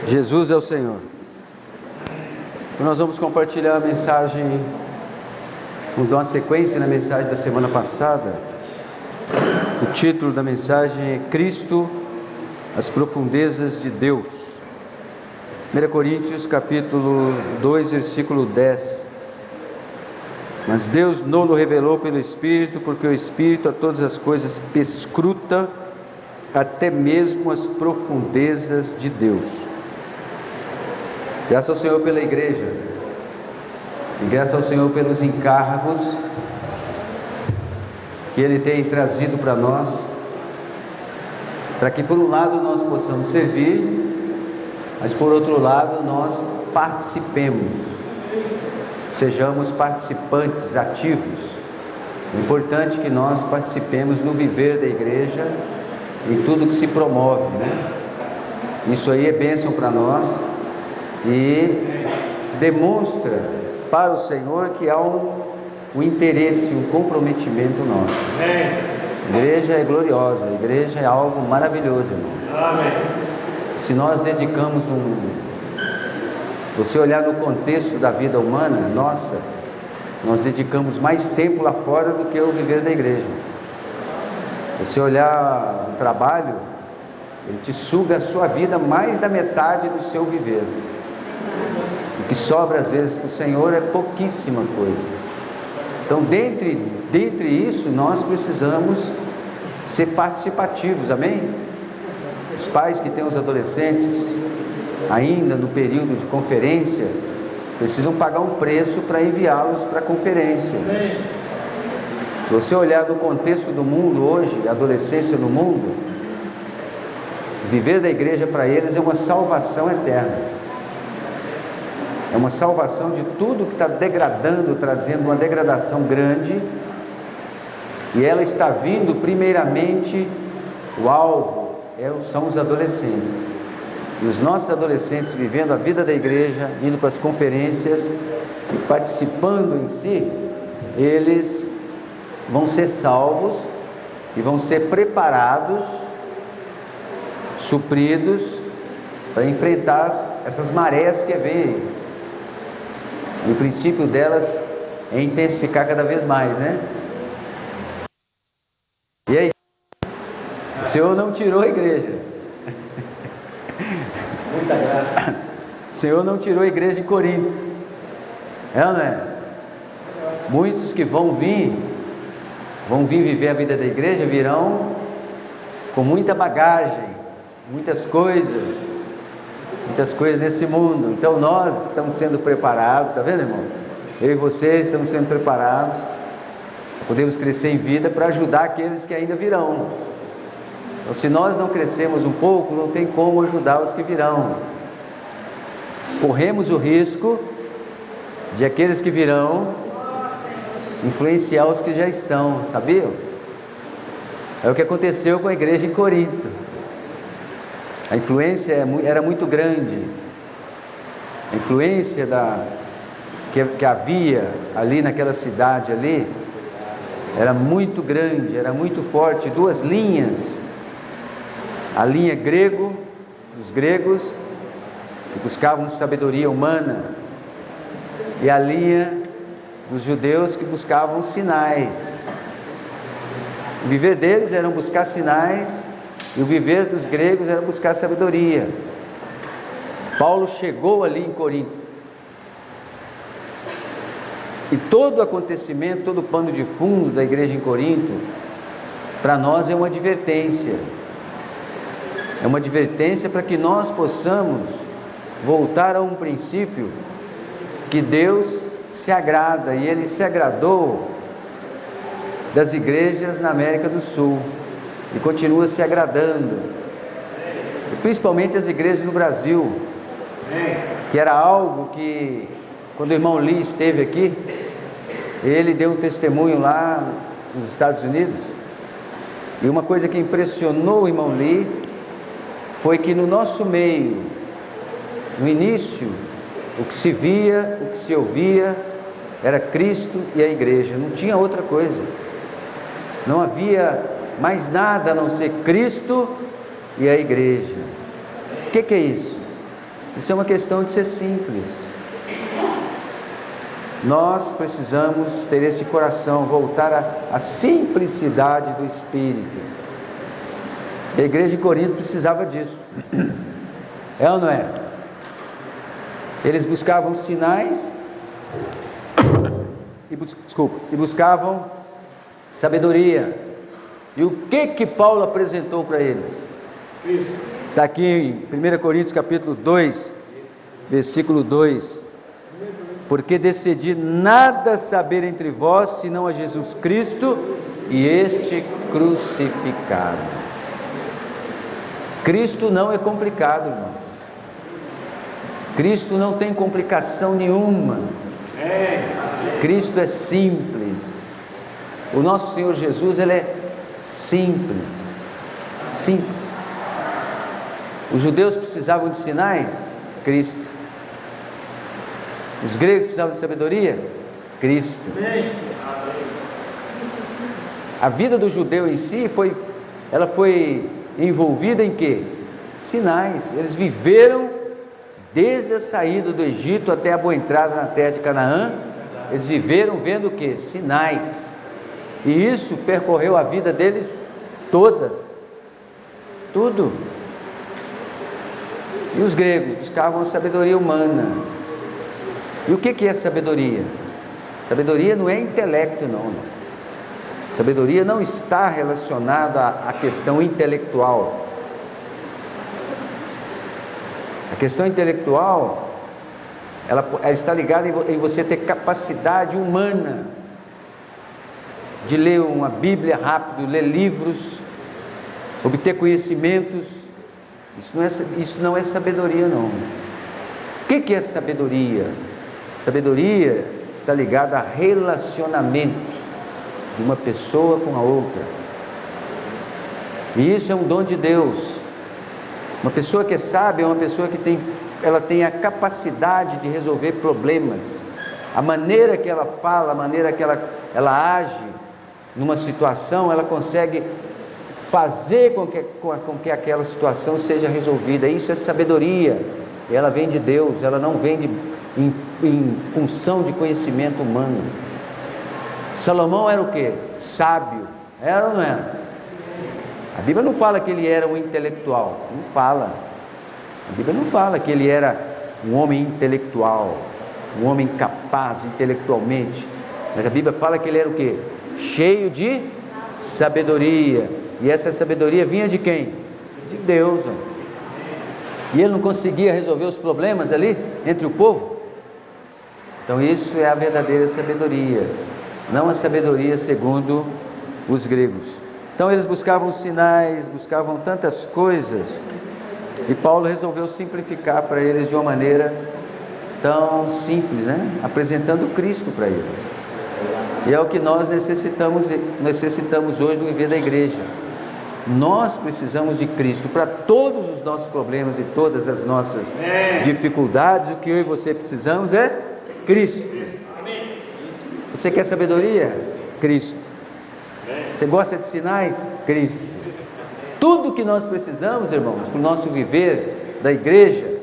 Jesus é o Senhor. Nós vamos compartilhar a mensagem, vamos dar uma sequência na mensagem da semana passada. O título da mensagem é Cristo, as profundezas de Deus. 1 Coríntios capítulo 2, versículo 10. Mas Deus não o revelou pelo Espírito, porque o Espírito a todas as coisas perscruta, até mesmo as profundezas de Deus. Graças ao Senhor pela igreja, e graças ao Senhor pelos encargos que Ele tem trazido para nós, para que por um lado nós possamos servir, mas por outro lado nós participemos, sejamos participantes ativos. É importante que nós participemos no viver da igreja, em tudo que se promove, né? Isso aí é bênção para nós e demonstra para o Senhor que há um interesse, um comprometimento nosso. A igreja é gloriosa, a igreja é algo maravilhoso, irmão. Amém. Se nós dedicamos você olhar no contexto da vida humana, nós dedicamos mais tempo lá fora do que o viver da igreja. Você olhar o trabalho, ele te suga a sua vida mais da metade do seu viver. O que sobra às vezes para o Senhor é pouquíssima coisa. Então, dentre isso, nós precisamos ser participativos, amém? Os pais que têm os adolescentes ainda no período de conferência precisam pagar um preço para enviá-los para a conferência. Se você olhar no contexto do mundo hoje, a adolescência no mundo, viver da igreja para eles é uma salvação eterna. É uma salvação de tudo que está degradando, trazendo uma degradação grande. E ela está vindo primeiramente, o alvo são os adolescentes. E os nossos adolescentes vivendo a vida da igreja, indo para as conferências e participando em si, eles vão ser salvos e vão ser preparados, supridos para enfrentar essas marés que vêm. E o princípio delas é intensificar cada vez mais, né? E aí? O Senhor não tirou a igreja. Muita graça. O Senhor não tirou a igreja de Corinto. É ou não é? Muitos que vão vir viver a vida da igreja, virão com muita bagagem, muitas coisas nesse mundo. Então nós estamos sendo preparados, está vendo, irmão? Eu e vocês estamos sendo preparados, podemos crescer em vida para ajudar aqueles que ainda virão. Então, se nós não crescemos um pouco, não tem como ajudar os que virão. Corremos o risco de aqueles que virão influenciar os que já estão, sabiam? É o que aconteceu com a igreja em Corinto. A influência era muito grande. A influência que havia ali naquela cidade ali era muito grande, era muito forte. Duas linhas: a linha dos gregos, que buscavam sabedoria humana, e a linha dos judeus, que buscavam sinais. O viver deles era buscar sinais, e o viver dos gregos era buscar sabedoria. Paulo chegou ali em Corinto, e todo o acontecimento, todo o pano de fundo da igreja em Corinto, para nós é uma advertência. É uma advertência para que nós possamos voltar a um princípio que Deus se agrada, e Ele se agradou das igrejas na América do Sul e continua se agradando, e principalmente as igrejas no Brasil, que era algo que, quando o irmão Lee esteve aqui, ele deu um testemunho lá nos Estados Unidos, e uma coisa que impressionou o irmão Lee foi que no nosso meio, no início, o que se via, o que se ouvia era Cristo e a igreja, não tinha outra coisa, não havia mais nada a não ser Cristo e a igreja. O que é isso? Isso é uma questão de ser simples. Nós precisamos ter esse coração, voltar à simplicidade do Espírito. A igreja de Corinto precisava disso. É ou não é? Eles buscavam sinais e buscavam sabedoria. E o que Paulo apresentou para eles? Está aqui em 1 Coríntios capítulo 2, versículo 2. Porque decidi nada saber entre vós, senão a Jesus Cristo e este crucificado. Cristo não é complicado, irmão. Cristo não tem complicação nenhuma. Cristo é simples. O nosso Senhor Jesus, Ele é simples. Simples. Os judeus precisavam de sinais? Cristo. Os gregos precisavam de sabedoria? Cristo. A vida do judeu em si ela foi envolvida em quê? Sinais. Eles viveram desde a saída do Egito até a boa entrada na terra de Canaã. Eles viveram vendo o quê? Sinais. E isso percorreu a vida deles toda. Tudo. E os gregos buscavam a sabedoria humana. E o que é sabedoria? Sabedoria não é intelecto, não. Sabedoria não está relacionada à questão intelectual. A questão intelectual, ela está ligada em você ter capacidade humana de ler uma Bíblia rápido, ler livros, obter conhecimentos. Isso não é sabedoria, não. O que é sabedoria? Sabedoria está ligada a relacionamento de uma pessoa com a outra. E isso é um dom de Deus. Uma pessoa que é sábia é uma pessoa que ela tem a capacidade de resolver problemas. A maneira que ela fala, a maneira que ela age numa situação, ela consegue fazer com que aquela situação seja resolvida. Isso é sabedoria. Ela vem de Deus, ela não vem em função de conhecimento humano. Salomão era o quê? Sábio. Era ou não era? A Bíblia não fala que ele era um intelectual. Não fala. A Bíblia não fala que ele era um homem intelectual, um homem capaz intelectualmente. Mas a Bíblia fala que ele era o quê? Cheio de sabedoria. E essa sabedoria vinha de quem? De Deus. E ele não conseguia resolver os problemas ali entre o povo? Então isso é a verdadeira sabedoria, não a sabedoria segundo os gregos. Então eles buscavam sinais, buscavam tantas coisas, e Paulo resolveu simplificar para eles de uma maneira tão simples, né? Apresentando Cristo para eles. E é o que nós necessitamos hoje no viver da igreja. Nós precisamos de Cristo para todos os nossos problemas e todas as nossas dificuldades. O que eu e você precisamos é Cristo. Você quer sabedoria? Cristo. Você gosta de sinais? Cristo. Tudo que nós precisamos, irmãos, para o nosso viver da igreja,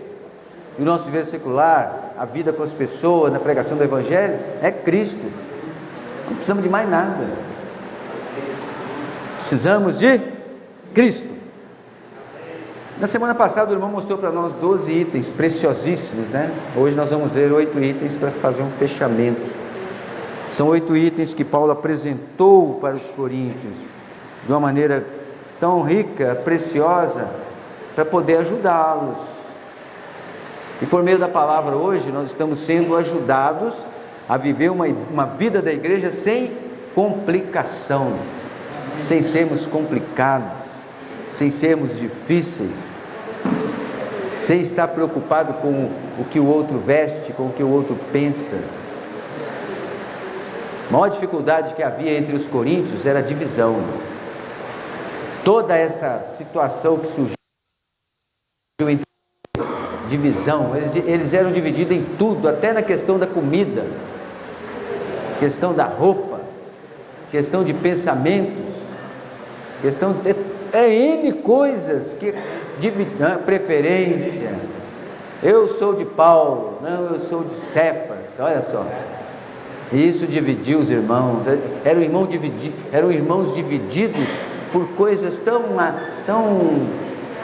o nosso viver secular, a vida com as pessoas, na pregação do Evangelho, é Cristo. Não precisamos de mais nada. Precisamos de Cristo. Na semana passada o irmão mostrou para nós 12 itens preciosíssimos, né? Hoje nós vamos ver 8 itens para fazer um fechamento. São 8 itens que Paulo apresentou para os coríntios de uma maneira tão rica, preciosa, para poder ajudá-los. E por meio da palavra hoje nós estamos sendo ajudados a viver uma vida da igreja sem complicação, sem sermos complicados, sem sermos difíceis, sem estar preocupado com o que o outro veste, com o que o outro pensa. A maior dificuldade que havia entre os coríntios era a divisão. Toda essa situação que surgiu entre divisão, eles eram divididos em tudo, até na questão da comida, questão da roupa, questão de pensamentos, questão de N coisas, preferência. Eu sou de Paulo, não, eu sou de Cefas, olha só. Isso dividiu os irmãos, eram irmãos divididos por coisas tão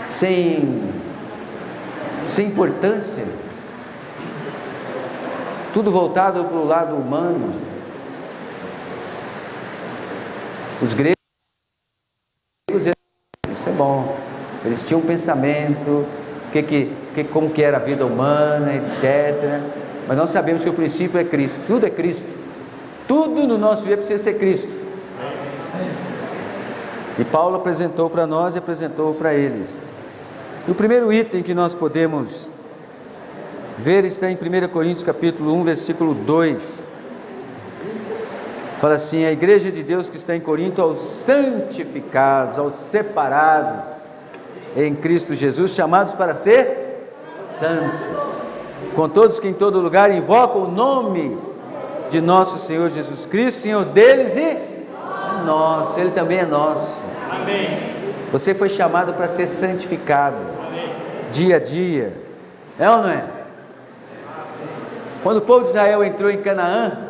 sem importância, tudo voltado para o lado humano. Os gregos, isso é bom, eles tinham um pensamento, como que era a vida humana, etc. Mas nós sabemos que o princípio é Cristo, tudo é Cristo, tudo no nosso dia precisa ser Cristo. E Paulo apresentou para nós e apresentou para eles. E o primeiro item que nós podemos ver está em 1 Coríntios capítulo 1, versículo 2. Fala assim: a igreja de Deus que está em Corinto, aos santificados, aos separados em Cristo Jesus, chamados para ser santos, com todos que em todo lugar invocam o nome de nosso Senhor Jesus Cristo, Senhor deles e nosso, Ele também é nosso. Amém. Você foi chamado para ser santificado. Amém. Dia a dia, é ou não é? Quando o povo de Israel entrou em Canaã,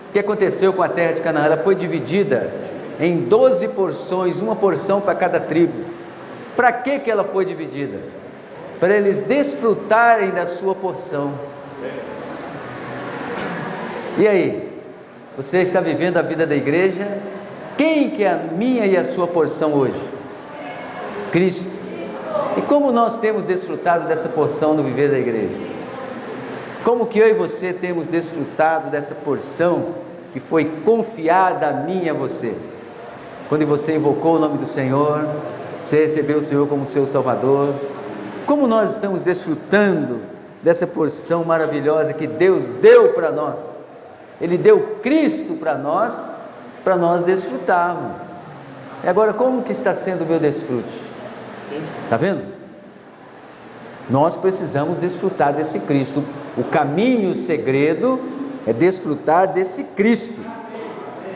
o que aconteceu com a terra de Canaã? Ela foi dividida em 12 porções, uma porção para cada tribo. Para que ela foi dividida? Para eles desfrutarem da sua porção. E aí? Você está vivendo a vida da igreja? Quem que é a minha e a sua porção hoje? Cristo. E como nós temos desfrutado dessa porção no viver da igreja? Como que eu e você temos desfrutado dessa porção que foi confiada a mim e a você? Quando você invocou o nome do Senhor, você recebeu o Senhor como seu Salvador. Como nós estamos desfrutando dessa porção maravilhosa que Deus deu para nós? Ele deu Cristo para nós desfrutarmos. E agora, como que está sendo o meu desfrute? Está vendo? Nós precisamos desfrutar desse Cristo. O caminho, o segredo é desfrutar desse Cristo.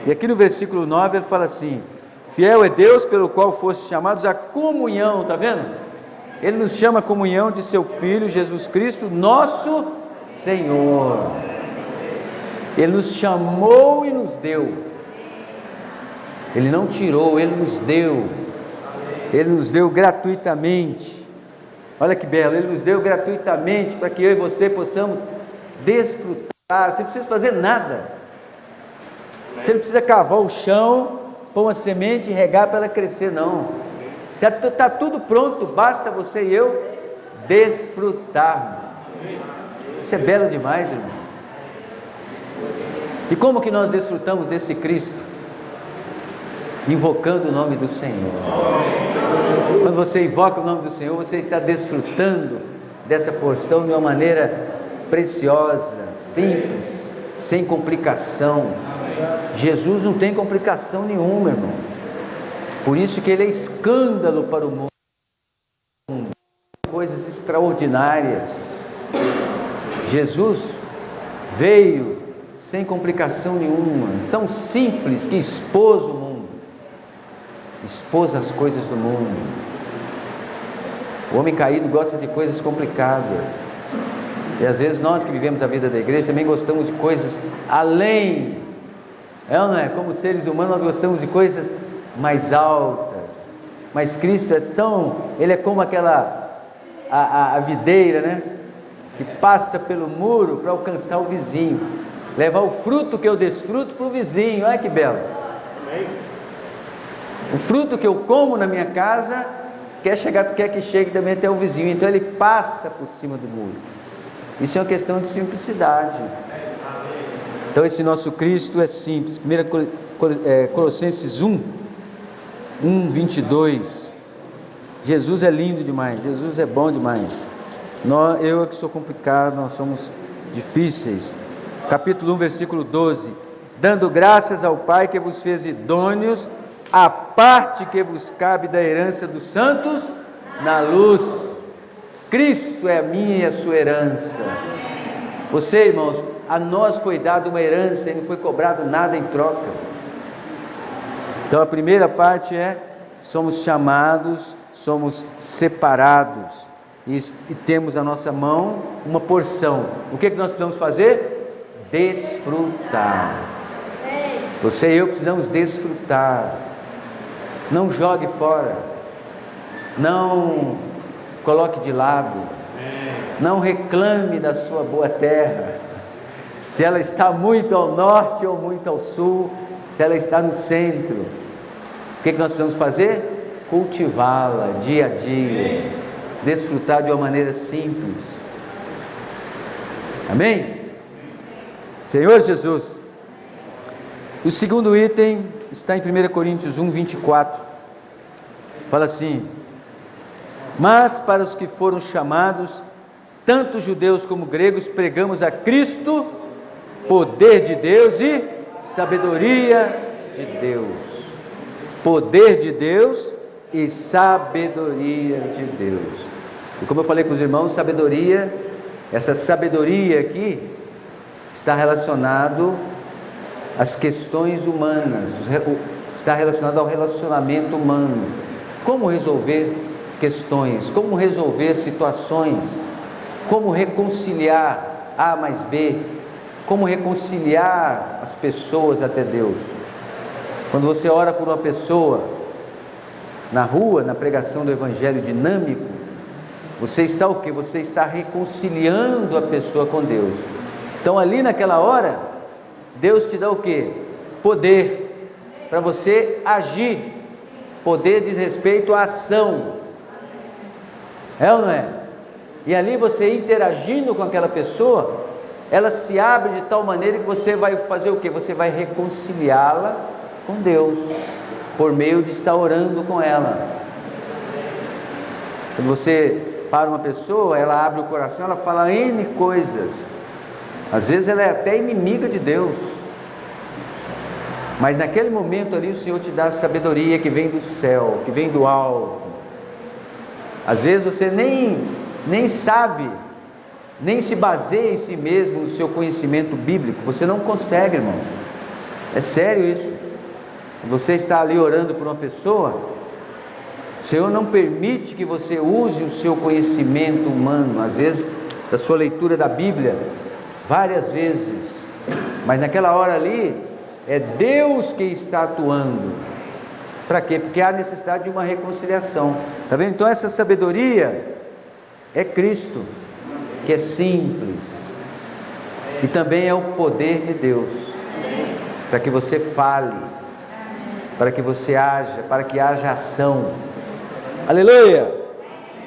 E aqui no versículo 9 ele fala assim: fiel é Deus pelo qual foste chamados à comunhão. Está vendo? Ele nos chama à comunhão de seu Filho Jesus Cristo, nosso Senhor. Ele nos chamou e nos deu. Ele não tirou, Ele nos deu. Ele nos deu gratuitamente. Olha que belo, Ele nos deu gratuitamente para que eu e você possamos desfrutar. Você não precisa fazer nada. Você não precisa cavar o chão, pôr uma semente e regar para ela crescer, não. Já está tudo pronto, basta você e eu desfrutarmos. Isso é belo demais, irmão. E como que nós desfrutamos desse Cristo? Invocando o nome do Senhor. Quando você invoca o nome do Senhor, você está desfrutando dessa porção de uma maneira preciosa, simples, sem complicação. Jesus não tem complicação nenhuma, irmão. Por isso que Ele é escândalo para o mundo. Coisas extraordinárias. Jesus veio sem complicação nenhuma, tão simples que expôs o mundo, expôs as coisas do mundo. O homem caído gosta de coisas complicadas, e às vezes nós que vivemos a vida da igreja também gostamos de coisas além, é ou não é? Como seres humanos nós gostamos de coisas mais altas, mas Cristo é tão, Ele é como a videira, né? Que passa pelo muro para alcançar o vizinho, levar o fruto que eu desfruto para o vizinho. Olha que belo. O fruto que eu como na minha casa quer que chegue também até o vizinho. Então ele passa por cima do muro. Isso é uma questão de simplicidade. Então esse nosso Cristo é simples. 1 Colossenses 1:22. Jesus é lindo demais, Jesus é bom demais. Eu é que sou complicado, nós somos difíceis. Capítulo 1, versículo 12: dando graças ao Pai que vos fez idôneos à parte que vos cabe da herança dos santos na luz. Cristo é a minha e a sua herança. Você, irmãos, a nós foi dada uma herança e não foi cobrado nada em troca. Então a primeira parte é: somos chamados, somos separados. e temos na nossa mão uma porção. O que nós precisamos fazer? Desfrutar. Você e eu precisamos desfrutar. Não jogue fora, não coloque de lado, não reclame da sua boa terra, se ela está muito ao norte ou muito ao sul, se ela está no centro. O que nós precisamos fazer? Cultivá-la dia a dia, desfrutar de uma maneira simples. Amém? Senhor Jesus. O segundo item está em 1 Coríntios 1, 24. Fala assim: mas para os que foram chamados, tanto judeus como gregos, pregamos a Cristo, poder de Deus e sabedoria de Deus. Poder de Deus e sabedoria de Deus. E como eu falei com os irmãos, sabedoria, essa sabedoria aqui está relacionado às questões humanas, está relacionado ao relacionamento humano. Como resolver questões, como resolver situações, como reconciliar A mais B, como reconciliar as pessoas até Deus. Quando você ora por uma pessoa na rua, na pregação do evangelho dinâmico, você está o quê? Você está reconciliando a pessoa com Deus. Então ali naquela hora, Deus te dá o quê? Poder para você agir. Poder diz respeito à ação. É ou não é? E ali você interagindo com aquela pessoa, ela se abre de tal maneira que você vai fazer o quê? Você vai reconciliá-la com Deus, por meio de estar orando com ela. Quando você para uma pessoa, ela abre o coração, ela fala N coisas. Às vezes ela é até inimiga de Deus. Mas naquele momento ali o Senhor te dá a sabedoria que vem do céu, que vem do alto. Às vezes você nem sabe, nem se baseia em si mesmo, no seu conhecimento bíblico. Você não consegue, irmão. É sério isso. Você está ali orando por uma pessoa, o Senhor não permite que você use o seu conhecimento humano, às vezes da sua leitura da Bíblia, várias vezes, mas naquela hora ali é Deus que está atuando. Para quê? Porque há necessidade de uma reconciliação. Está vendo? Então essa sabedoria é Cristo, que é simples, e também é o poder de Deus, para que você fale, para que você haja, para que haja ação. Aleluia!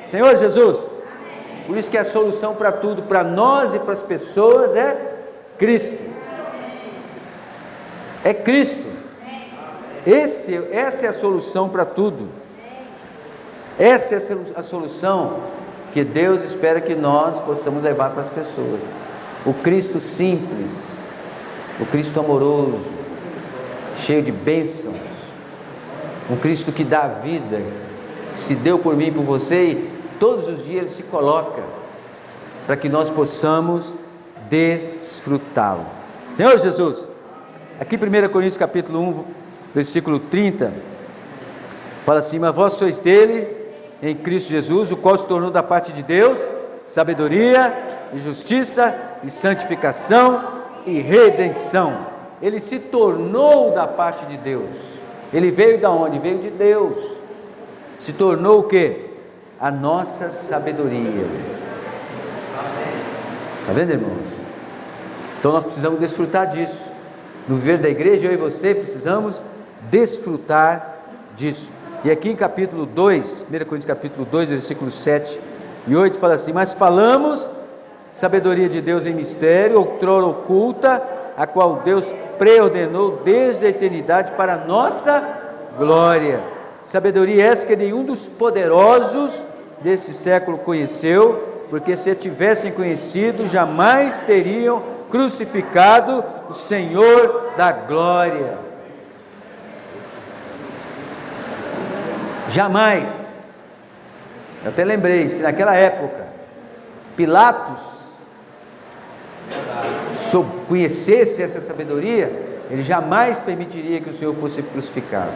Senhor Jesus. Por isso que a solução para tudo, para nós e para as pessoas, é Cristo. É Cristo. Essa é a solução para tudo. Essa é a solução que Deus espera que nós possamos levar para as pessoas. O Cristo simples, o Cristo amoroso, cheio de bênçãos, um Cristo que dá vida, que se deu por mim e por você, e todos os dias Ele se coloca para que nós possamos desfrutá-lo. Senhor Jesus, aqui 1 Coríntios capítulo 1, versículo 30, fala assim: mas vós sois dele, em Cristo Jesus, o qual se tornou da parte de Deus sabedoria e justiça e santificação e redenção. Ele se tornou da parte de Deus. Ele veio da onde? Veio de Deus. Se tornou o quê? A nossa sabedoria. Está vendo, irmãos? Então nós precisamos desfrutar disso. No viver da igreja, eu e você precisamos desfrutar disso. E aqui em capítulo 2, 1 Coríntios capítulo 2, versículos 7 e 8, fala assim: mas falamos sabedoria de Deus em mistério, outrora oculta, a qual Deus preordenou desde a eternidade para a nossa glória. Sabedoria essa que nenhum dos poderosos deste século conheceu, porque se a tivessem conhecido, jamais teriam crucificado o Senhor da glória. Jamais. Eu até lembrei, se naquela época Pilatos conhecesse essa sabedoria, ele jamais permitiria que o Senhor fosse crucificado.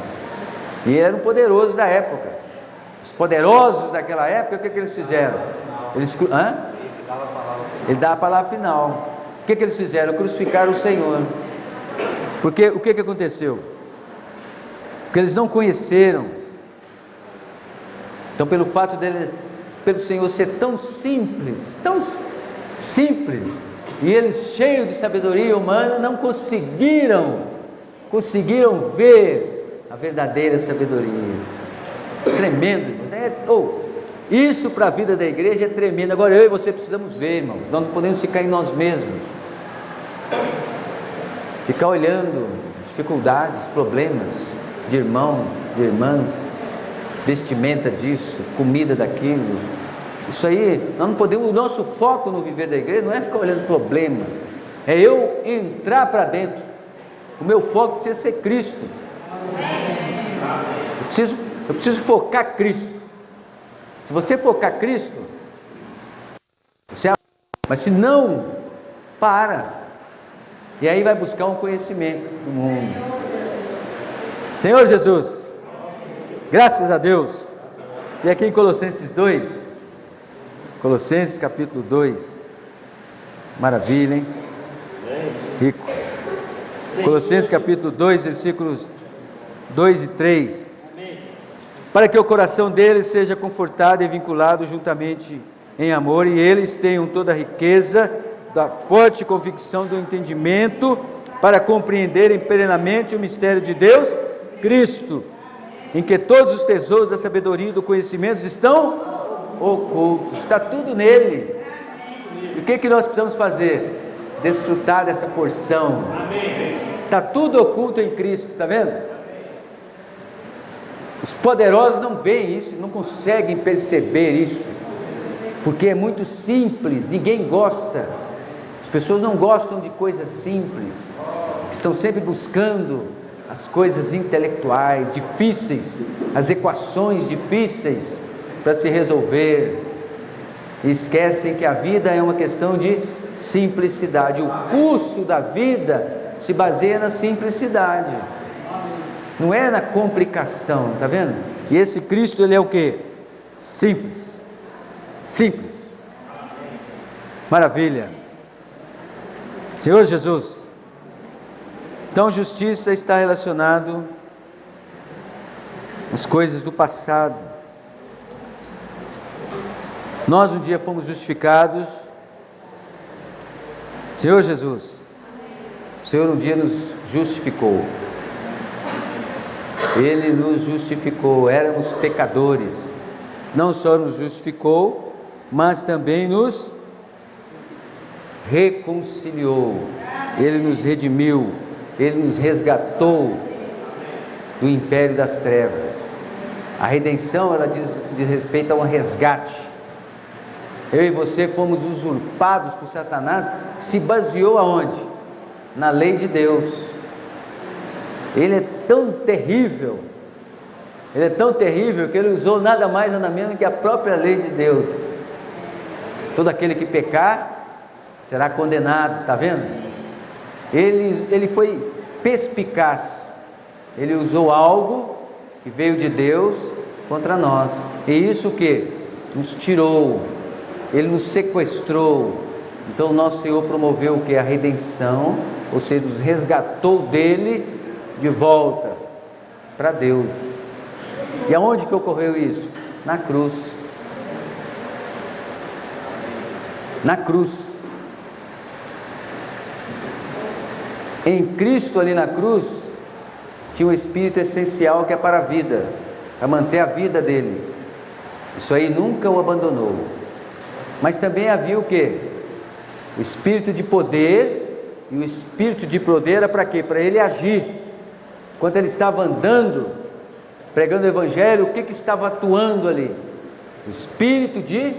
E ele era um poderoso da época. Os poderosos daquela época, o que eles fizeram? Ele dá a palavra final. O que eles fizeram? Crucificaram o Senhor. Porque o que aconteceu? Porque eles não conheceram. Então, pelo fato pelo Senhor ser tão simples, e eles cheios de sabedoria humana, não conseguiram ver a verdadeira sabedoria. Tremendo, isso para a vida da igreja é tremendo. Agora eu e você precisamos ver, irmãos. Nós não podemos ficar em nós mesmos, ficar olhando dificuldades, problemas de irmãos, de irmãs, vestimenta disso, comida daquilo. Isso aí, nós não podemos. O nosso foco no viver da igreja não é ficar olhando problema, é eu entrar para dentro. O meu foco precisa ser Cristo. Eu preciso focar Cristo. Se você focar Cristo, mas se não, para. E aí vai buscar um conhecimento do mundo. Senhor Jesus, graças a Deus. E aqui em Colossenses 2, Colossenses capítulo 2, maravilha, hein? Rico. Colossenses capítulo 2, versículos 2 e 3. Para que o coração deles seja confortado e vinculado juntamente em amor, e eles tenham toda a riqueza da forte convicção do entendimento, para compreenderem plenamente o mistério de Deus, Cristo, em que todos os tesouros da sabedoria e do conhecimento estão ocultos. Está tudo nele. E o que nós precisamos fazer? Desfrutar dessa porção. Está tudo oculto em Cristo, está vendo? Os poderosos não veem isso, não conseguem perceber isso, porque é muito simples, ninguém gosta. As pessoas não gostam de coisas simples, estão sempre buscando as coisas intelectuais, difíceis, as equações difíceis para se resolver, e esquecem que a vida é uma questão de simplicidade. O curso da vida se baseia na simplicidade, não é na complicação, tá vendo? E esse Cristo, ele é o que? Simples. Maravilha. Senhor Jesus, então justiça está relacionado às coisas do passado. Nós um dia fomos justificados. Senhor Jesus, o Senhor um dia nos justificou. Ele nos justificou, éramos pecadores. Não só nos justificou, mas também nos reconciliou. Ele nos redimiu, Ele nos resgatou do império das trevas. A redenção, ela diz respeito a um resgate. Eu e você fomos usurpados por Satanás, que se baseou aonde? Na lei de Deus. Ele é tão terrível, que ele usou nada mais nada menos que a própria lei de Deus. Todo aquele que pecar será condenado, está vendo? Ele foi perspicaz, ele usou algo que veio de Deus contra nós, e isso o que? Nos tirou, ele nos sequestrou. Então o nosso Senhor promoveu o que? A redenção, ou seja, nos resgatou dele de volta para Deus. E aonde que ocorreu isso? Na cruz. Na cruz. Em Cristo, ali na cruz, tinha um espírito essencial que é para a vida, para manter a vida dele. Isso aí nunca o abandonou. Mas também havia o que? O espírito de poder, e o espírito de poder era para quê? Para ele agir. Quando ele estava andando, pregando o evangelho, o que estava atuando ali? O espírito de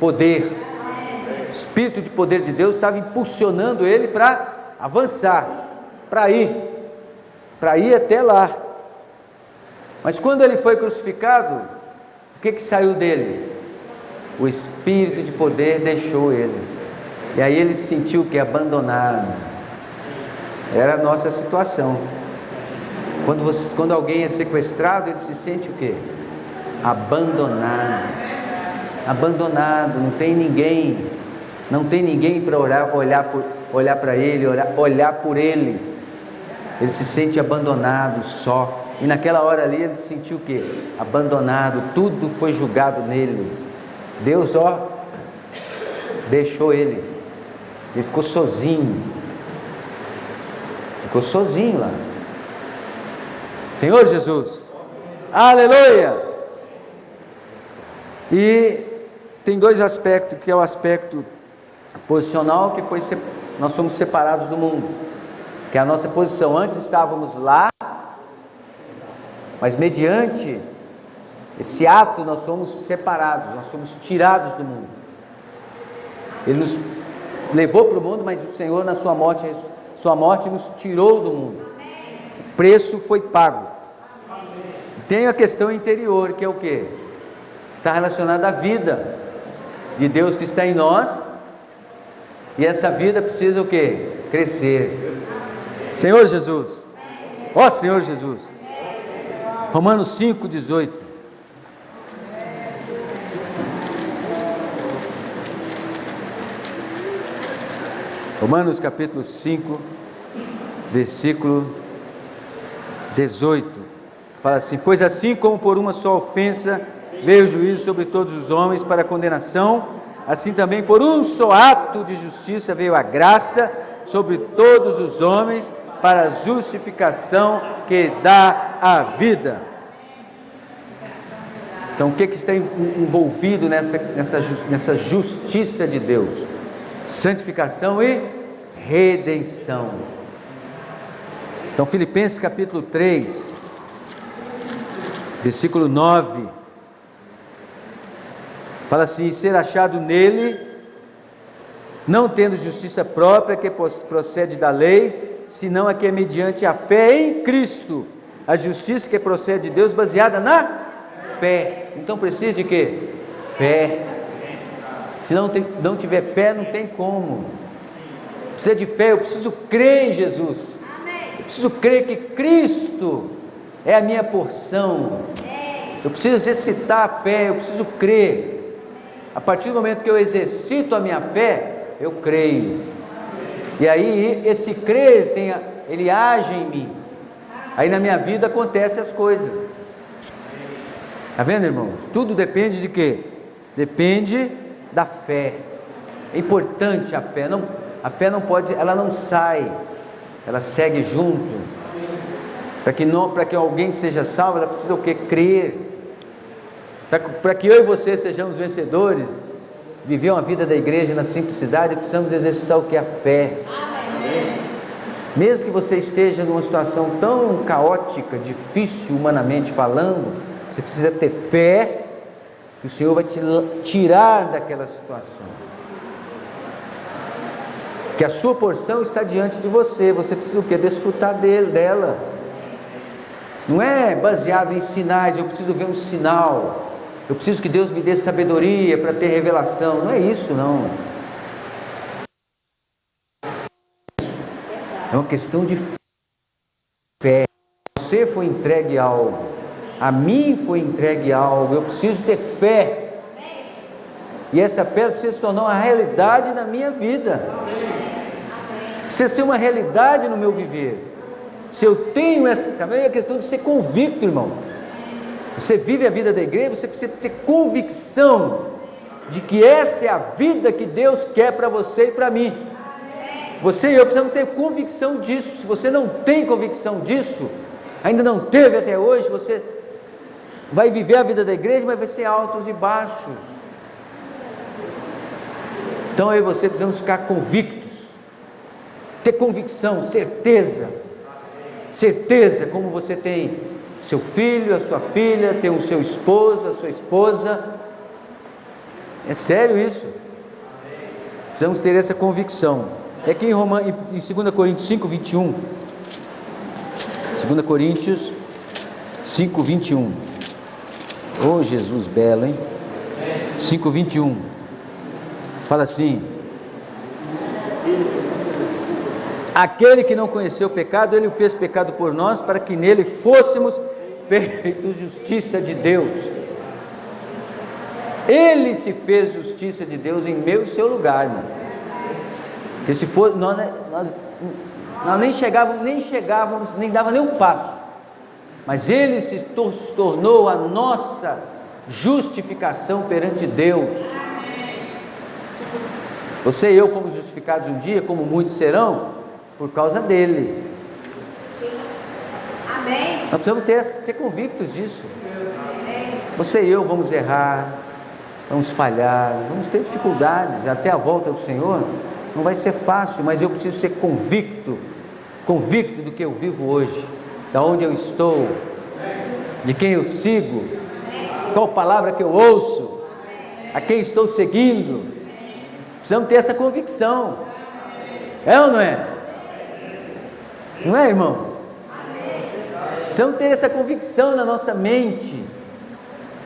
poder. O espírito de poder de Deus estava impulsionando ele para avançar, para ir até lá. Mas quando ele foi crucificado, o que saiu dele? O espírito de poder deixou ele, e aí ele se sentiu que abandonado. Era a nossa situação. Quando alguém é sequestrado, ele se sente o quê? abandonado. Abandonado, não tem ninguém para olhar para ele, olhar por ele. Ele se sente abandonado, só. E naquela hora ali ele se sentiu o quê? Abandonado, tudo foi julgado nele. Deus, deixou ele. Ele ficou sozinho. Ficou sozinho lá. Senhor Jesus, aleluia! E tem dois aspectos, que é o aspecto posicional, que nós fomos separados do mundo, que é a nossa posição. Antes estávamos lá, mas mediante esse ato nós somos separados, nós somos tirados do mundo. Ele nos levou para o mundo, mas o Senhor, na sua morte nos tirou do mundo. O preço foi pago. Tem a questão interior, que é o quê? Está relacionada à vida de Deus que está em nós, e essa vida precisa o quê? Crescer. Senhor Jesus, Senhor Jesus. Romanos 5,18. Romanos capítulo 5, versículo 18. Fala assim: pois assim como por uma só ofensa veio o juízo sobre todos os homens para condenação, assim também por um só ato de justiça veio a graça sobre todos os homens para a justificação que dá a vida. Então o que está envolvido nessa justiça de Deus? Santificação e redenção. Então Filipenses capítulo 3, versículo 9, fala assim: ser achado nele, não tendo justiça própria que procede da lei, senão a que é mediante a fé em Cristo, a justiça que procede de Deus baseada na fé. Então precisa de quê? Fé. Se não tiver fé, não tem como. Precisa de fé. Eu preciso crer em Jesus. Eu preciso crer que Cristo é a minha porção. Eu preciso exercitar a fé. Eu preciso crer. A partir do momento que eu exercito a minha fé, eu creio. E aí esse crer ele age em mim. Aí na minha vida acontecem as coisas. Está vendo, irmãos? Tudo depende de quê? Depende da fé. É importante a fé. A fé não pode, ela não sai, ela segue junto. Para que alguém seja salvo, ela precisa o quê? Crer. Para que eu e você sejamos vencedores, viver uma vida da igreja na simplicidade, precisamos exercitar o que? A fé. Amém. Mesmo que você esteja numa situação tão caótica, difícil humanamente falando, você precisa ter fé que o Senhor vai te tirar daquela situação, que a sua porção está diante de você. Você precisa o quê? Desfrutar dela. Não é baseado em sinais. Eu preciso ver um sinal, eu preciso que Deus me dê sabedoria para ter revelação. Não é isso, não. É uma questão de fé. Você foi entregue algo, a mim foi entregue algo. Eu preciso ter fé, e essa fé precisa se tornar uma realidade na minha vida. Precisa ser uma realidade no meu viver. Se eu tenho essa, também é questão de ser convicto, irmão. Você vive a vida da igreja, você precisa ter convicção de que essa é a vida que Deus quer para você e para mim. Você e eu precisamos ter convicção disso. Se você não tem convicção disso, ainda não teve até hoje, você vai viver a vida da igreja, mas vai ser altos e baixos. Então eu e você precisamos ficar convictos, ter convicção, certeza, como você tem seu filho, a sua filha, tem o seu esposo, a sua esposa. É sério isso. Precisamos ter essa convicção. É aqui em 2 Coríntios 5, 21. 2 Coríntios 5, 21. Oh, Jesus belo, hein? 5, 21. Fala assim: aquele que não conheceu o pecado, ele o fez pecado por nós, para que nele fôssemos feitos justiça de Deus. Ele se fez justiça de Deus em meu e seu lugar, irmão. Porque se for, nós nem chegávamos, nem dava nem um passo. Mas Ele se tornou a nossa justificação perante Deus. Você e eu fomos justificados um dia, como muitos serão, por causa dele. Amém. Nós precisamos ser convictos disso. Você e eu vamos errar, vamos falhar, vamos ter dificuldades até a volta do Senhor. Não vai ser fácil, mas eu preciso ser convicto do que eu vivo hoje, da onde eu estou, de quem eu sigo, qual palavra que eu ouço, a quem estou seguindo. Precisamos ter essa convicção. É ou não é? Não é, irmão? Precisamos ter essa convicção na nossa mente,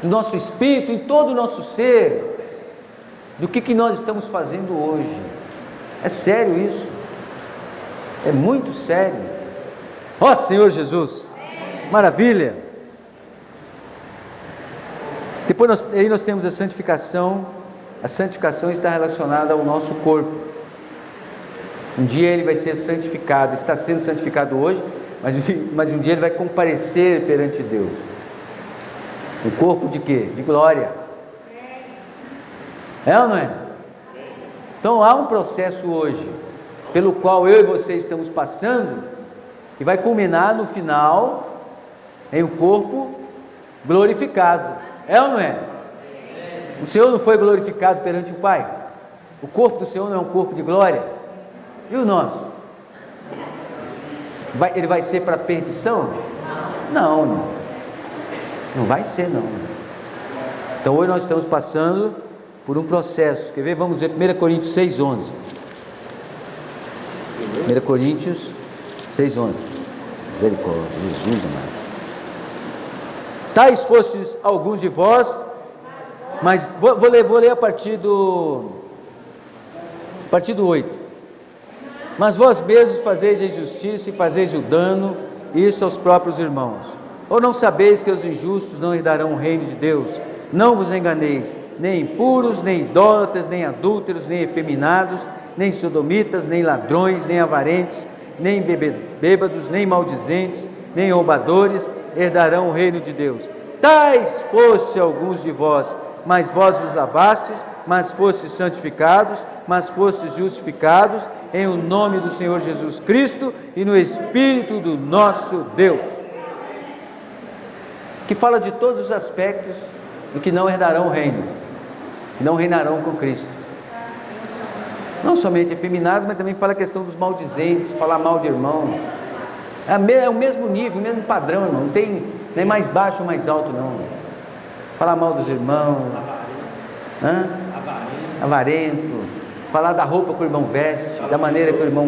no nosso espírito, em todo o nosso ser, do que nós estamos fazendo hoje. É sério isso? É muito sério. Ó Senhor Jesus, maravilha. Depois nós temos a santificação. A santificação está relacionada ao nosso corpo. Um dia ele vai ser santificado, está sendo santificado hoje, mas um dia ele vai comparecer perante Deus. Um corpo de quê? De glória. É ou não é? Então há um processo hoje, pelo qual eu e você estamos passando, e vai culminar no final, em um corpo glorificado. É ou não é? O Senhor não foi glorificado perante o Pai? O corpo do Senhor não é um corpo de glória? E o nosso? Ele vai ser para perdição? Não vai ser não. Então hoje nós estamos passando por um processo. Quer ver? Vamos ver 1 Coríntios 6,11. 1 Coríntios 6,11. Misericórdia, Jesus amado. Tais fostes alguns de vós, mas vou ler a partir do 8. Mas vós mesmos fazeis a injustiça e fazeis o dano, isso aos próprios irmãos. Ou não sabeis que os injustos não herdarão o reino de Deus? Não vos enganeis, nem impuros, nem idólatras, nem adúlteros, nem efeminados, nem sodomitas, nem ladrões, nem avarentes, nem bêbados, nem maldizentes, nem roubadores herdarão o reino de Deus. Tais fosse alguns de vós, mas vós vos lavastes, mas fostes santificados, mas fostes justificados em o nome do Senhor Jesus Cristo e no Espírito do nosso Deus. Que fala de todos os aspectos do que não herdarão o reino, que não reinarão com Cristo. Não somente efeminados, mas também fala a questão dos maldizentes, falar mal de irmão. É o mesmo nível, o mesmo padrão, irmão. Não tem nem mais baixo ou mais alto, não. Falar mal dos irmãos, avarento, falar da roupa que o irmão veste, da maneira que o irmão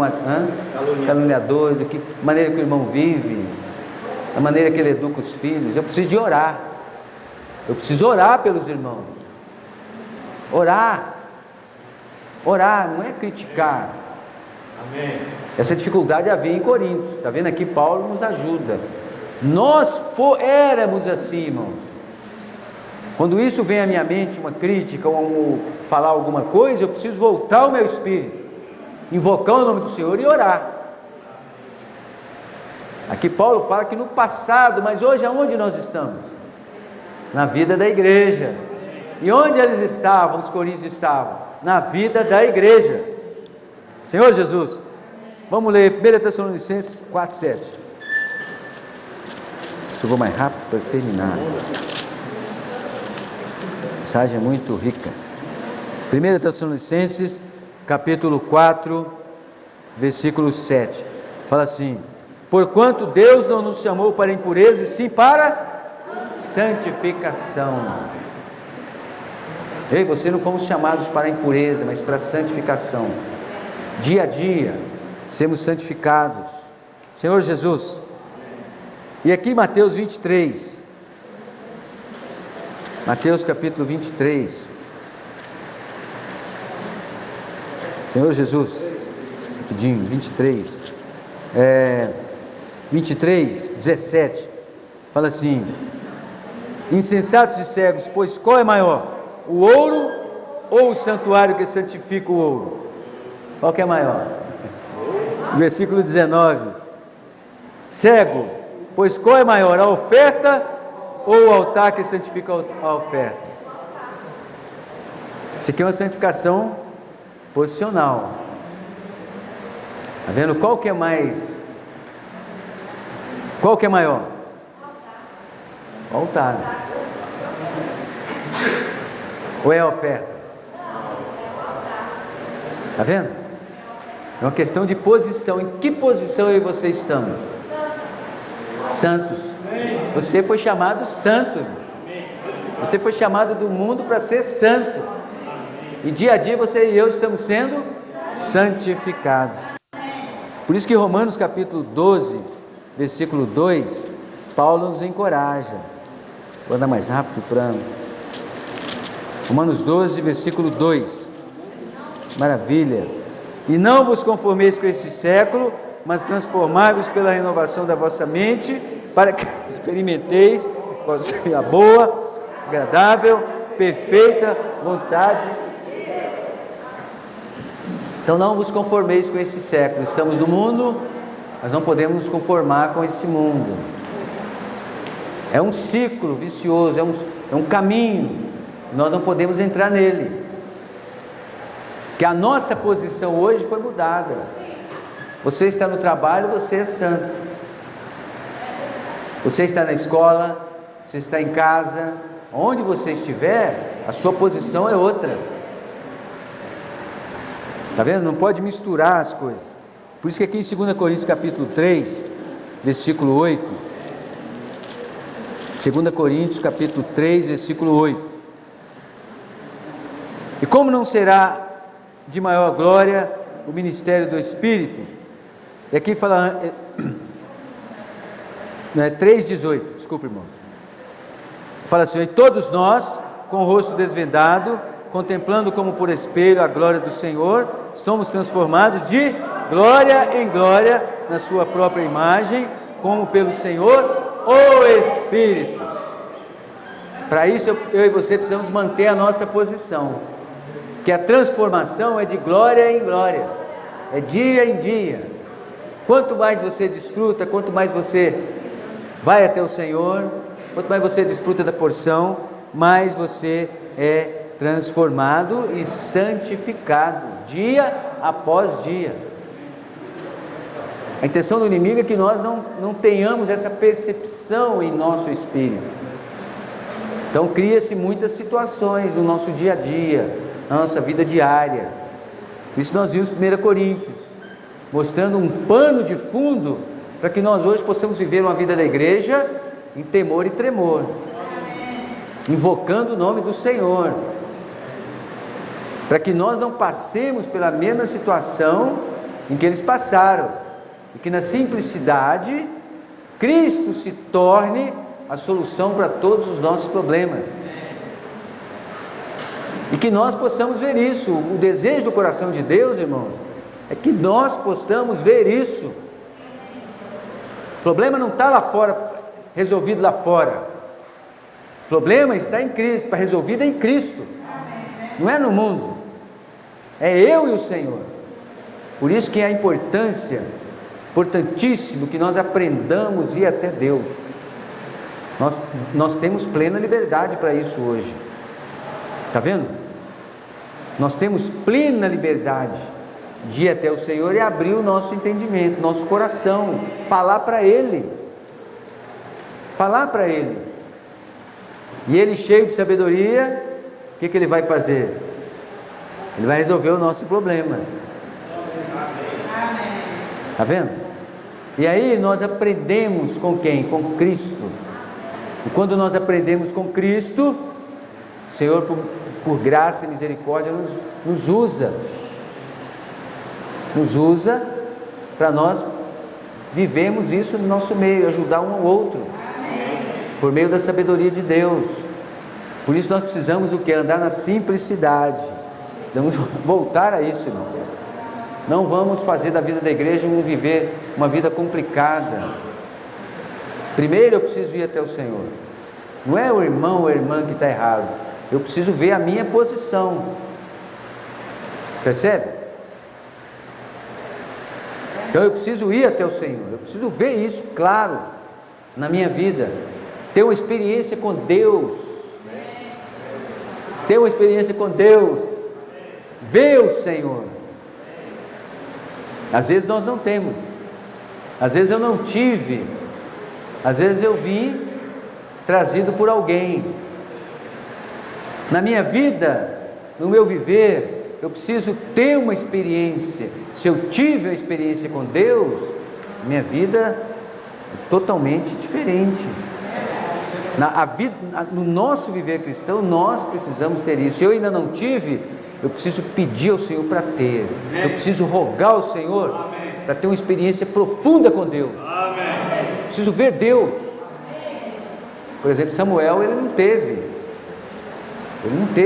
caluniador, da maneira que o irmão vive, da maneira que ele educa os filhos. Eu preciso de orar. Eu preciso orar pelos irmãos. Orar, não é criticar. Amém. Essa dificuldade havia em Corinto. Está vendo aqui? Paulo nos ajuda. Nós éramos assim, irmãos. Quando isso vem à minha mente, uma crítica, ou falar alguma coisa, eu preciso voltar ao meu espírito, invocar o nome do Senhor e orar. Aqui Paulo fala que no passado, mas hoje aonde nós estamos? Na vida da igreja. E onde eles estavam, os coríntios estavam? Na vida da igreja. Senhor Jesus, vamos ler 1 Tessalonicenses 4,7. Se eu vou mais rápido para terminar. A mensagem é muito rica. 1 Tessalonicenses, capítulo 4, versículo 7. Fala assim: porquanto Deus não nos chamou para impureza, e sim para santificação. Eu e você não fomos chamados para a impureza, mas para a santificação. Dia a dia, sermos santificados. Senhor Jesus. E aqui Mateus 23. Mateus capítulo 23. Senhor Jesus. Rapidinho, 23. 23, 17. Fala assim: insensatos e cegos, pois qual é maior? o ouro ou o santuário que santifica o ouro? Qual que é maior? Versículo 19. Cego, pois qual é maior, a oferta ou o altar que santifica a oferta? Isso aqui é uma santificação posicional. Está vendo? Qual que é maior? O altar. Ou é a oferta? Está vendo? É uma questão de posição. Em que posição eu e você estamos? Santos. Você foi chamado santo. Você foi chamado do mundo para ser santo. E dia a dia você e eu estamos sendo santificados. Por isso que Romanos capítulo 12, versículo 2, Paulo nos encoraja. Vou andar mais rápido para... Romanos 12, versículo 2. Maravilha. E não vos conformeis com este século, mas transformai-vos pela renovação da vossa mente, para que experimenteis qual seja a boa, agradável, perfeita vontade. Então não vos conformeis com esse século. Estamos no mundo, mas não podemos nos conformar com esse mundo. É um ciclo vicioso, é um caminho. Nós não podemos entrar nele. Que a nossa posição hoje foi mudada. Você está no trabalho, você é santo. Você está na escola, você está em casa, onde você estiver, a sua posição é outra. Está vendo? Não pode misturar as coisas. Por isso que aqui em 2 Coríntios capítulo 3, versículo 8. 2 Coríntios capítulo 3, versículo 8. E como não será de maior glória o ministério do Espírito? E aqui fala, 3,18, desculpa, irmão. Fala assim: e todos nós, com o rosto desvendado, contemplando como por espelho a glória do Senhor, estamos transformados de glória em glória na sua própria imagem, como pelo Senhor o Espírito. Para isso eu e você precisamos manter a nossa posição, que a transformação é de glória em glória, é dia em dia. Quanto mais você desfruta, quanto mais você vai até o Senhor, quanto mais você desfruta da porção, mais você é transformado e santificado, dia após dia. A intenção do inimigo é que nós não tenhamos essa percepção em nosso espírito. Então cria-se muitas situações no nosso dia a dia, na nossa vida diária. Isso nós vimos em 1 Coríntios, mostrando um pano de fundo para que nós hoje possamos viver uma vida da igreja em temor e tremor, invocando o nome do Senhor, para que nós não passemos pela mesma situação em que eles passaram, e que na simplicidade Cristo se torne a solução para todos os nossos problemas, e que nós possamos ver isso. O desejo do coração de Deus, irmãos, é que nós possamos ver isso. O problema não está lá fora, resolvido lá fora. O problema está em Cristo, está resolvido em Cristo, não é no mundo, é eu e o Senhor. Por isso que é a importância, importantíssimo que nós aprendamos a ir até Deus. Nós temos plena liberdade para isso hoje. Está vendo? Nós temos plena liberdade de ir até o Senhor e abrir o nosso entendimento, nosso coração, falar para Ele. Falar para Ele. E Ele, cheio de sabedoria, o que Ele vai fazer? Ele vai resolver o nosso problema. Está vendo? E aí nós aprendemos com quem? Com Cristo. E quando nós aprendemos com Cristo, o Senhor, por graça e misericórdia, nos usa para nós vivermos isso no nosso meio, ajudar um ao outro, por meio da sabedoria de Deus. Por isso nós precisamos o que? Andar na simplicidade. Precisamos voltar a isso, irmão. Não vamos fazer da vida da igreja viver uma vida complicada. Primeiro eu preciso ir até o Senhor. Não é o irmão ou a irmã que está errado, eu preciso ver a minha posição. Percebe? Então eu preciso ir até o Senhor, eu preciso ver isso claro na minha vida, ter uma experiência com Deus, ter uma experiência com Deus, ver o Senhor. Às vezes nós não temos, às vezes eu não tive, às vezes eu vim trazido por alguém. Na minha vida, no meu viver, eu preciso ter uma experiência. Se eu tive a experiência com Deus, minha vida é totalmente diferente. No nosso viver cristão, nós precisamos ter isso. Se eu ainda não tive, eu preciso pedir ao Senhor para ter. Eu preciso rogar ao Senhor para ter uma experiência profunda com Deus. Eu preciso ver Deus. Por exemplo, Samuel, ele não teve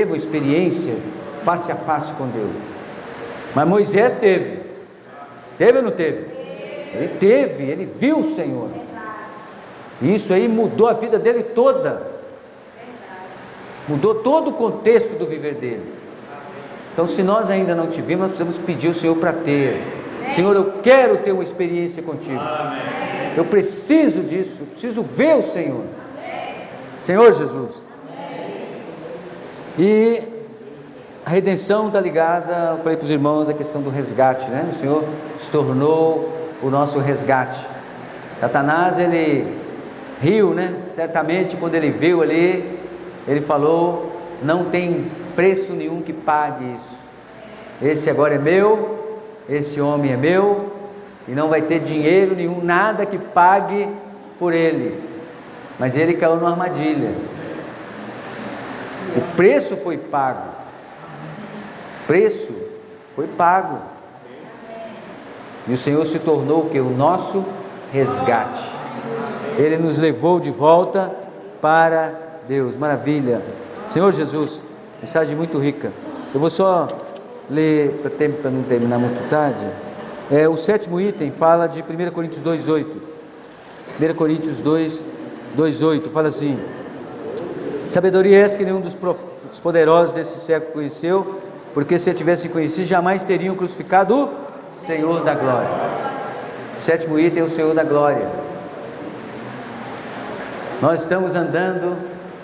uma experiência face a face com Deus. Mas Moisés teve. Teve ou não teve? Ele teve, ele viu o Senhor. E isso aí mudou a vida dele toda. Mudou todo o contexto do viver dele. Então, se nós ainda não tivemos, nós precisamos pedir ao Senhor para ter. Senhor, eu quero ter uma experiência contigo. Eu preciso disso, eu preciso ver o Senhor. Senhor Jesus. E a redenção está ligada, eu falei para os irmãos, a questão do resgate, né? O Senhor se tornou o nosso resgate. Satanás, ele riu, né? Certamente quando ele veio ali, ele falou, não tem preço nenhum que pague isso. Esse agora é meu, esse homem é meu, e não vai ter dinheiro nenhum, nada que pague por ele. Mas ele caiu numa armadilha. O preço foi pago. O preço foi pago. E o Senhor se tornou o que? O nosso resgate. Ele nos levou de volta para Deus. Maravilha. Senhor Jesus, mensagem muito rica. Eu vou só ler, para não terminar muito tarde. O 7º item fala de 1 Coríntios 2,8. 1 Coríntios 2,8 fala assim: sabedoria é essa que nenhum dos poderosos desse século conheceu, porque se a tivessem conhecido, jamais teriam crucificado o Senhor da glória. O 7º item é o Senhor da glória. Nós estamos andando,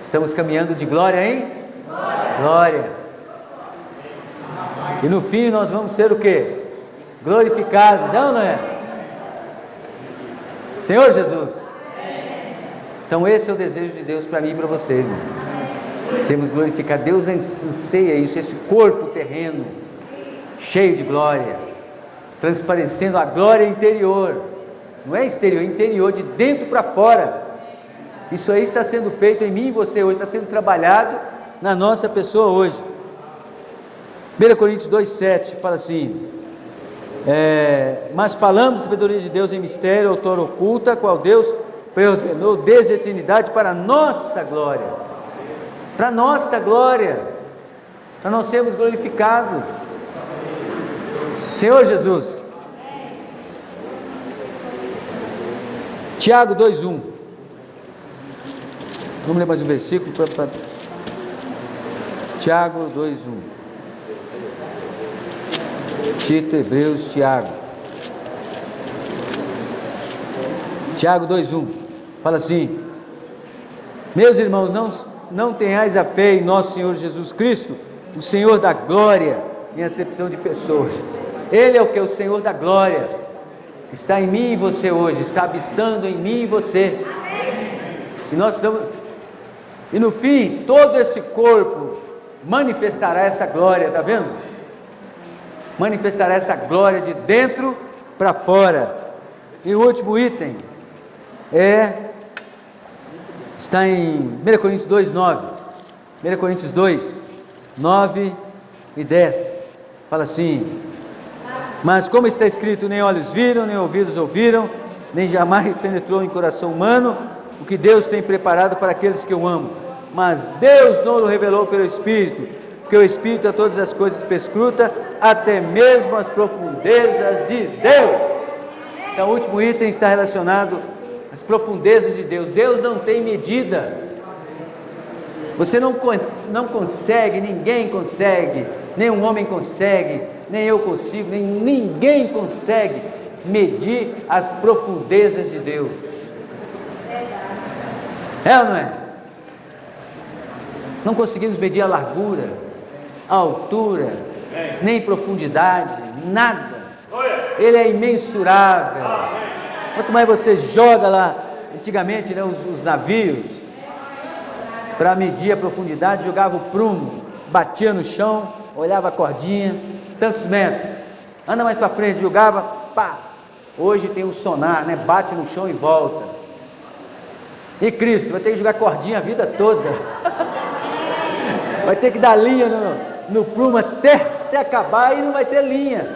estamos caminhando de glória em glória. E no fim nós vamos ser o quê? Glorificados, não é? Senhor Jesus. Então esse é o desejo de Deus para mim e para você, irmão. Sermos glorificados. Deus anseia isso, esse corpo terreno, cheio de glória, transparecendo a glória interior. Não é exterior, é interior, de dentro para fora. Isso aí está sendo feito em mim e você hoje, está sendo trabalhado na nossa pessoa hoje. 1 Coríntios 2,7 fala assim: mas falamos da sabedoria de Deus em mistério, autor oculta, qual Deus preordenou desde a eternidade para a nossa glória. Para a nossa glória, para nós sermos glorificados. Senhor Jesus. Tiago 2,1. Vamos ler mais um versículo para Tiago 2,1. Tito, Hebreus, Tiago. Tiago 2,1 fala assim: meus irmãos, não tenhais a fé em nosso Senhor Jesus Cristo, o Senhor da glória, em acepção de pessoas. Ele é o que? O Senhor da glória, está em mim e você hoje, está habitando em mim e você. E nós precisamos, e no fim, todo esse corpo manifestará essa glória, está vendo? Manifestará essa glória de dentro para fora. E o último item está em 1 Coríntios 2,9. 1 Coríntios 2, 9 e 10. Fala assim: mas como está escrito, nem olhos viram, nem ouvidos ouviram, nem jamais penetrou em coração humano o que Deus tem preparado para aqueles que o amam. Mas Deus não o revelou pelo Espírito, porque o Espírito a todas as coisas perscruta, até mesmo as profundezas de Deus. Então o último item está relacionado às profundezas de Deus. Deus não tem medida. Você não consegue, ninguém consegue, nenhum homem consegue, nem eu consigo, nem ninguém consegue medir as profundezas de Deus. É ou não é? Não conseguimos medir a largura, a altura, nem profundidade, nada. Ele é imensurável. Quanto mais você joga lá, antigamente, né, os navios, para medir a profundidade, jogava o prumo, batia no chão, olhava a cordinha, tantos metros. Anda mais para frente, jogava, pá. Hoje tem um sonar, né? Bate no chão e volta. E Cristo vai ter que jogar cordinha a vida toda. Vai ter que dar linha no prumo até acabar e não vai ter linha.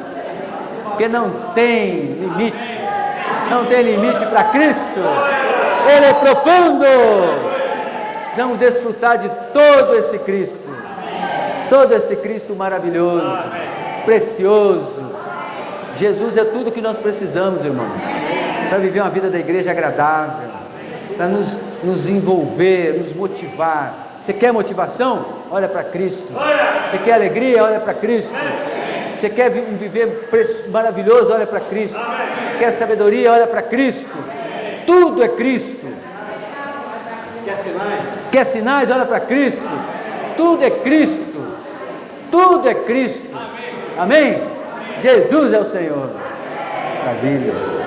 Porque não tem limite. Não tem limite para Cristo. Ele é profundo. Vamos desfrutar de todo esse Cristo. Todo esse Cristo maravilhoso, precioso. Jesus é tudo que nós precisamos, irmãos, para viver uma vida da igreja agradável, para nos envolver, nos motivar. Você quer motivação? Olha para Cristo. Você quer alegria? Olha para Cristo. Você quer viver maravilhoso? Olha para Cristo. Quer sabedoria? Olha para Cristo. Tudo é Cristo. Quer sinais? Olha para Cristo. Tudo é Cristo. Tudo é Cristo. Amém? Jesus é o Senhor. Maravilha.